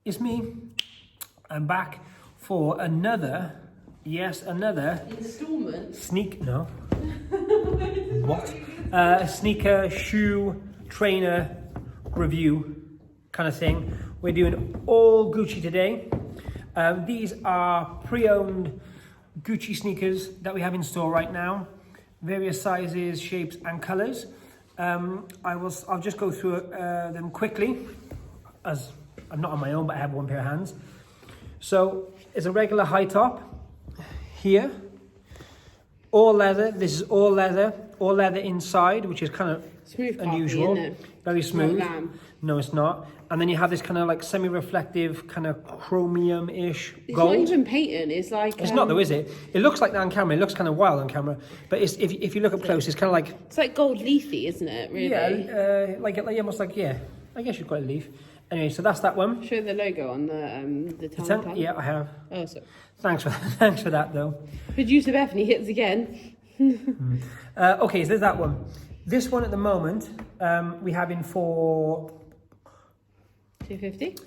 it's me. I'm back for another installment. No. What? Sneaker, shoe, trainer review kind of thing. We're doing all Gucci today. These are pre-owned Gucci sneakers that we have in store right now. Various sizes, shapes and colors. I'll just go through them quickly, as I'm not on my own, but I have one pair of hands. So it's a regular high top here, all leather. This is all leather inside, which is kind of Smooth unusual. isn't it? Very smooth. Not lamb. No, it's not. And then you have this kind of like semi-reflective, kind of chromium-ish It's gold. not even patent. It's like It's not though, is it? It looks like that on camera. It looks kind of wild on camera, but if you look up close, it's kind of like it's like gold leafy, isn't it? Really? yeah, like almost like I guess you'd call it a leaf. Anyway, so that's that one. Show the logo on the tongue. Yeah, I have. Oh, sorry. Thanks for that though. Producer Bethany hits again. Okay, so there's that one. This one at the moment, we have in for £250.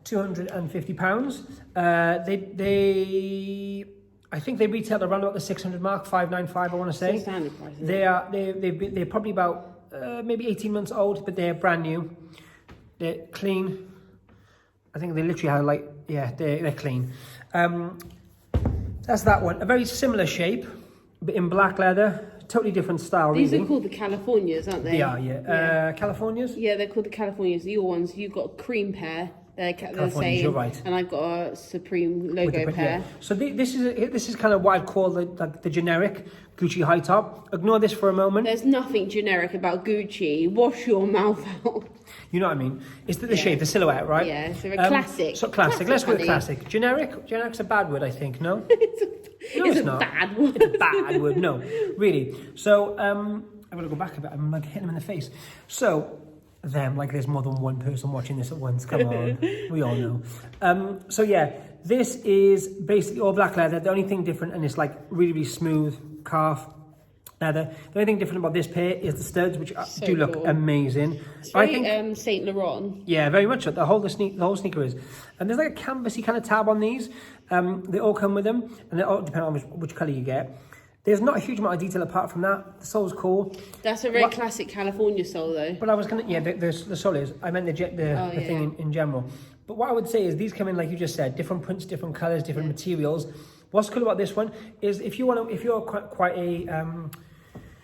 £250. I think they retail around about the 600 mark, 595. I want to say. It's standard price. They're probably about maybe 18 months old, but they're brand new. They're clean. I think they literally have they're clean. That's that one. A very similar shape, but in black leather. Totally different style. These really. are called the Californias, aren't they? They are, yeah. Californias? Yeah, they're called the Californias. Your ones, you've got a cream pair. They're the same. You're right. And I've got a Supreme logo pair. Yeah. So this is kind of what I'd call the generic Gucci high top. Ignore this for a moment. There's nothing generic about Gucci. Wash your mouth out. You know what I mean? It's the shape, the silhouette, right? Yeah, so a classic. So classic. Let's go with honey. classic. Generic's a bad word, I think. No. It's a not. bad word. It's a bad word. No, really. So I'm gonna go back a bit. I'm like hitting them in the face. So like there's more than one person watching this at once. Come on, we all know. So yeah, this is basically all black leather. The only thing different, and it's like really, really smooth calf leather. The only thing different about this pair is the studs, which do look cool. amazing. It's very Saint Laurent. Yeah, very much so. The whole sneaker is. And there's like a canvasy kind of tab on these. They all come with them, and they all depend on which colour you get. There's not a huge amount of detail apart from that. The sole's cool. That's a very classic California sole, though. But I was gonna, the sole is. I meant the thing in general. But what I would say is these come in, like you just said, different prints, different colours, different materials. What's cool about this one is if you're quite a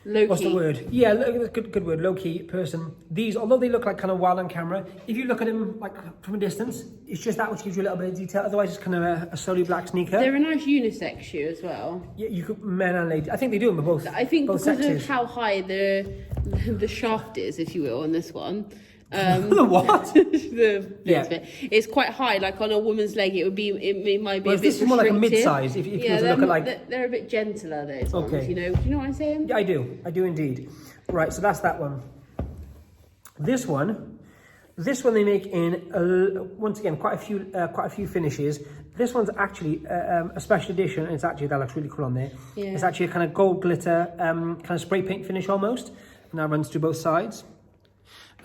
low-key. What's the word? Yeah, good word, low-key person. These, although they look like kind of wild on camera, if you look at them like from a distance, it's just that which gives you a little bit of detail. Otherwise, it's kind of a solely black sneaker. They're a nice unisex shoe as well. Yeah, you could, men and ladies. I think they do them for both. I think both because sexes. of how high the shaft is, if you will, on this one. The what? It's quite high. Like on a woman's leg, it might be a bit this is more like a mid-size. If you were to look at like, they're a bit gentler. Those ones, okay. you know. Do you know what I'm saying? Yeah, I do indeed. Right, so that's that one. This one they make in once again quite a few finishes. This one's actually a special edition, and that looks really cool on there. Yeah. It's actually a kind of gold glitter kind of spray paint finish almost, and that runs through both sides.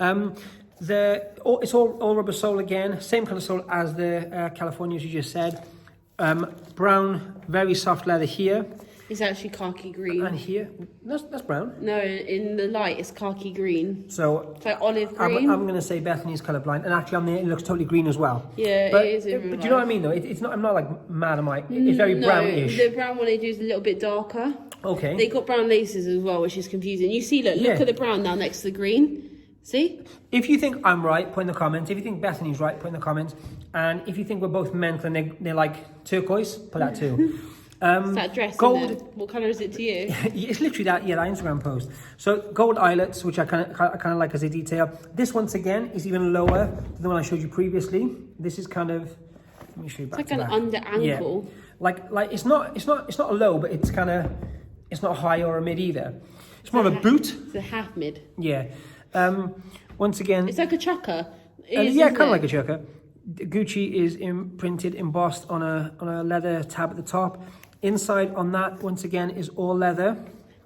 It's all rubber sole again, same kind of sole as the California, as you just said. Brown, very soft leather here. It's actually khaki green. And here, that's brown. No, in the light, it's khaki green. So it's like olive green. I'm going to say Bethany's colourblind, and actually on there it looks totally green as well. Yeah, but, it is. But do you know what I mean though? It's not. I'm not like mad am I? It's very brownish. The brown one they do is a little bit darker. Okay. They got brown laces as well, which is confusing. You see, look at the brown now next to the green. See? If you think I'm right, put in the comments. If you think Bethany's right, put in the comments. And if you think we're both mental and they're like turquoise, put that too. It's that dress, gold. What colour is it to you? It's literally that, that Instagram post. So gold eyelets, which I kind of like as a detail. This once again is even lower than the one I showed you previously. This is kind of, let me show you back. It's like an under ankle. Yeah. Like it's not a low, but it's not high or a mid either. It's more of a boot. It's a half mid. Yeah. Once again, it's like a chucker. Kind of like a chucker. Gucci is imprinted, embossed on a leather tab at the top. Inside on that, once again, is all leather.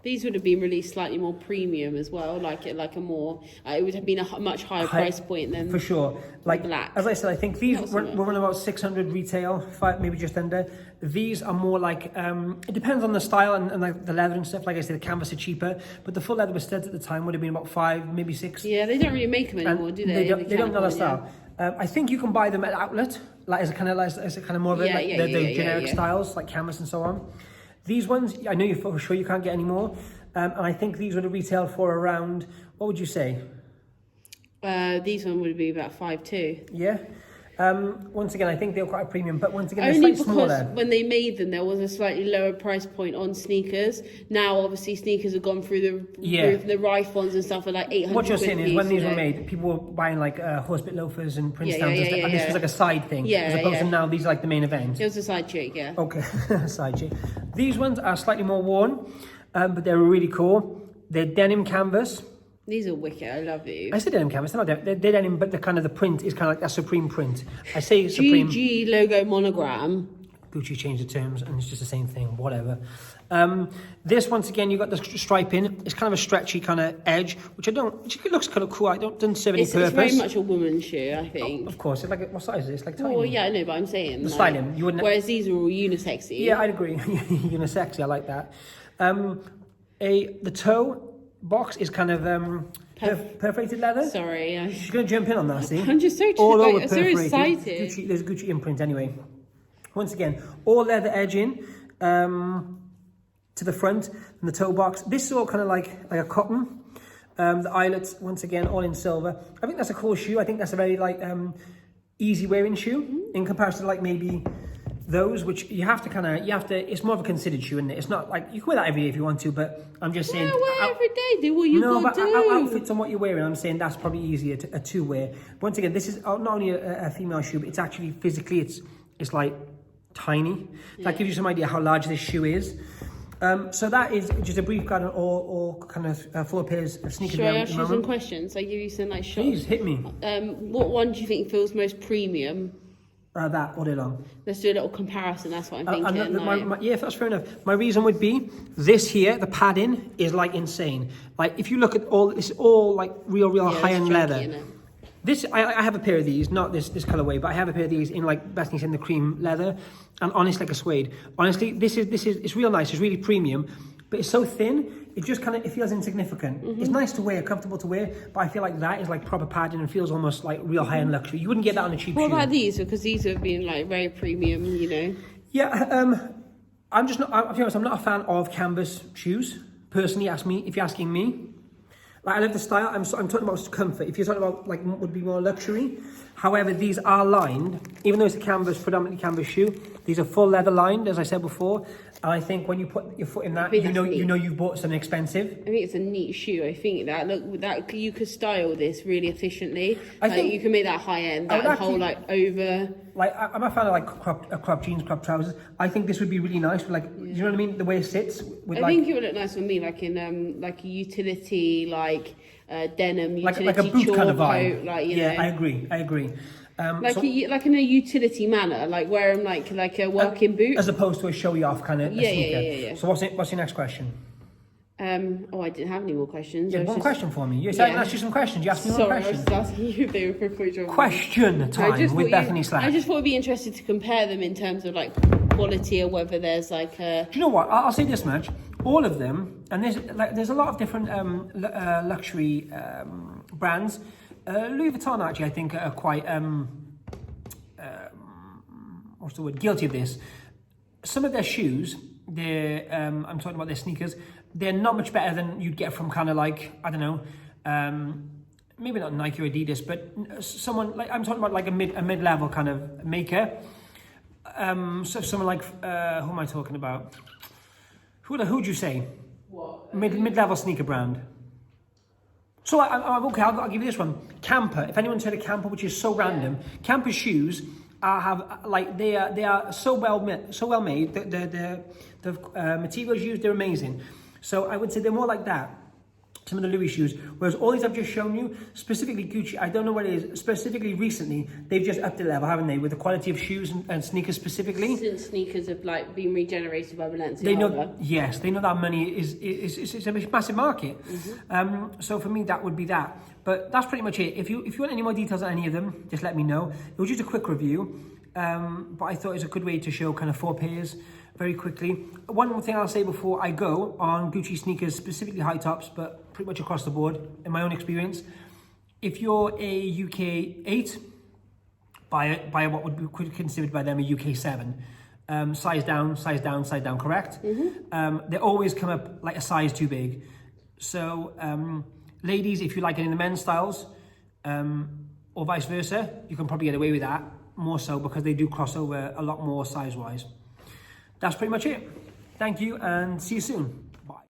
These would have been released slightly more premium as well, like a more. It would have been a much higher price point than for sure. Like black. As I said, I think these we're running about 600 retail, maybe just under. These are more like it depends on the style and like the leather and stuff. Like I said, the canvas are cheaper, but the full leather with studs at the time would have been about 5, maybe 6. Yeah, they don't really make them anymore, do they? They don't know that style. I think you can buy them at outlet, like as a kind of more of it, like the generic styles, like canvas and so on. These ones, I know you for sure you can't get any more. And I think these would have retailed for around, what would you say? These one would be about 5.2. Yeah. Once again, I think they were quite a premium, but once again, they're only slightly because smaller. when they made them, there was a slightly lower price point on sneakers. Now, obviously, sneakers have gone through the roof. The Rife ones and stuff are like 800. What you're saying is, when these were made, people were buying like horsebit loafers and Princetowns and stuff, and this was like a side thing, as opposed to now these are like the main event. It was a side chick, yeah. Okay, side chick. These ones are slightly more worn, but they're really cool. They're denim canvas. These are wicked. I love these. I said denim canvas. They're denim, but the print is kind of like that Supreme print. I say Supreme. GG logo monogram. Gucci changed the terms, and it's just the same thing. Whatever. This once again, you got the striping. It's kind of a stretchy kind of edge, which it looks kind of cool. Doesn't serve any purpose. It's very much a woman's shoe, I think. Oh, of course. It's like what size is it? It's like tiny. Well, yeah, I know, but I'm saying the styling. You wouldn't. Whereas these are all unisexy. Yeah, I'd agree. Unisexy. I like that. The toe box is kind of perforated leather. Sorry, she's going to jump in on that. See, I'm just so excited. There's Gucci imprint anyway. Once again, all leather edging to the front and the toe box. This is all kind of like a cotton. The eyelets, once again, all in silver. I think that's a cool shoe. I think that's a very easy wearing shoe in comparison to like maybe those, which you have to, it's more of a considered shoe, isn't it? It's not like, you can wear that every day if you want to, but I'm just saying. Wear every day, do what you got to do. Outfits on what you're wearing, I'm saying that's probably easier to wear. Once again, this is not only a female shoe, but it's actually physically, it's like tiny. That gives you some idea how large this shoe is. So that is just a brief kind of all kind of 4 pairs of sneakers. Should I ask you some questions? I give you some shots. Please, hit me. What one do you think feels most premium? That all day long. Let's do a little comparison. That's what I'm thinking. Yeah, that's fair enough. My reason would be this here. The padding is like insane. Like if you look at it's all like real high-end leather. This I have a pair of these, not this colorway, but I have a pair of these in like Bethany's in the cream leather, and honestly like a suede. Honestly, this is it's real nice. It's really premium, but it's so thin. It just it feels insignificant. It's nice to wear, comfortable to wear, but I feel like that is like proper padding and feels almost like real high-end luxury. You wouldn't get that on a cheap shoe. What about these? Because these have been like very premium, you know. Yeah, I'm just not. I'll be honest, I'm not a fan of canvas shoes. Personally, if you're asking me. Like I love the style. I'm talking about comfort. If you're talking about like what would be more luxury, however, these are lined. Even though it's a predominantly canvas shoe, these are full leather lined, as I said before. And I think when you put your foot in that, you know you've bought something expensive. I think it's a neat shoe. I think that you could style this really efficiently. I think you can make that high end, that whole over. Like I'm a fan of like crop jeans, crop trousers. I think this would be really nice. With you know what I mean? The way it sits. I think it would look nice on me, like in like a utility, denim, utility like a boot kind of vibe. Coat, you know. I agree. Like in a utility manner, like wearing like a working boot, as opposed to a showy off kind of sneaker. Yeah. So what's your next question? I didn't have any more questions. You had one question for me. You said I asked you some questions. You asked me one question. Sorry, I was asking you if they were for question time with Bethany Slack. I just thought it'd be interested to compare them in terms of like quality or whether there's like a. Do you know what? I'll say this much. All of them, and there's a lot of different luxury brands. Louis Vuitton actually, I think, are quite what's the word? Guilty of this. Some of their shoes, I'm talking about their sneakers. They're not much better than you'd get from kind of like, I don't know, maybe not Nike or Adidas, but someone like, I'm talking about like a mid-level kind of maker. So someone like, who am I talking about? Who'd you say? What? Mid-level sneaker brand. So okay, I'll give you this one. Camper. If anyone's heard of Camper, which is so random, Camper shoes they are so well made. The materials used, they're amazing. So I would say they're more like that. some of the Louis shoes, whereas all these I've just shown you, specifically Gucci, I don't know what it is, specifically recently, they've just upped the level, haven't they, with the quality of shoes and sneakers specifically. Since sneakers have like been regenerated by Balenciaga. They know, yes, they know that money is a massive market. So for me, that would be that. But that's pretty much it. If you want any more details on any of them, just let me know. It was just a quick review, but I thought it was a good way to show kind of 4 pairs very quickly. One more thing I'll say before I go on Gucci sneakers, specifically high tops, but pretty much across the board, in my own experience, if you're a UK 8, buy what would be considered by them a UK 7. Size down, correct? They always come up like a size too big. So ladies, if you like any of the men's styles, or vice versa, you can probably get away with that, more so because they do cross over a lot more size-wise. That's pretty much it. Thank you and see you soon.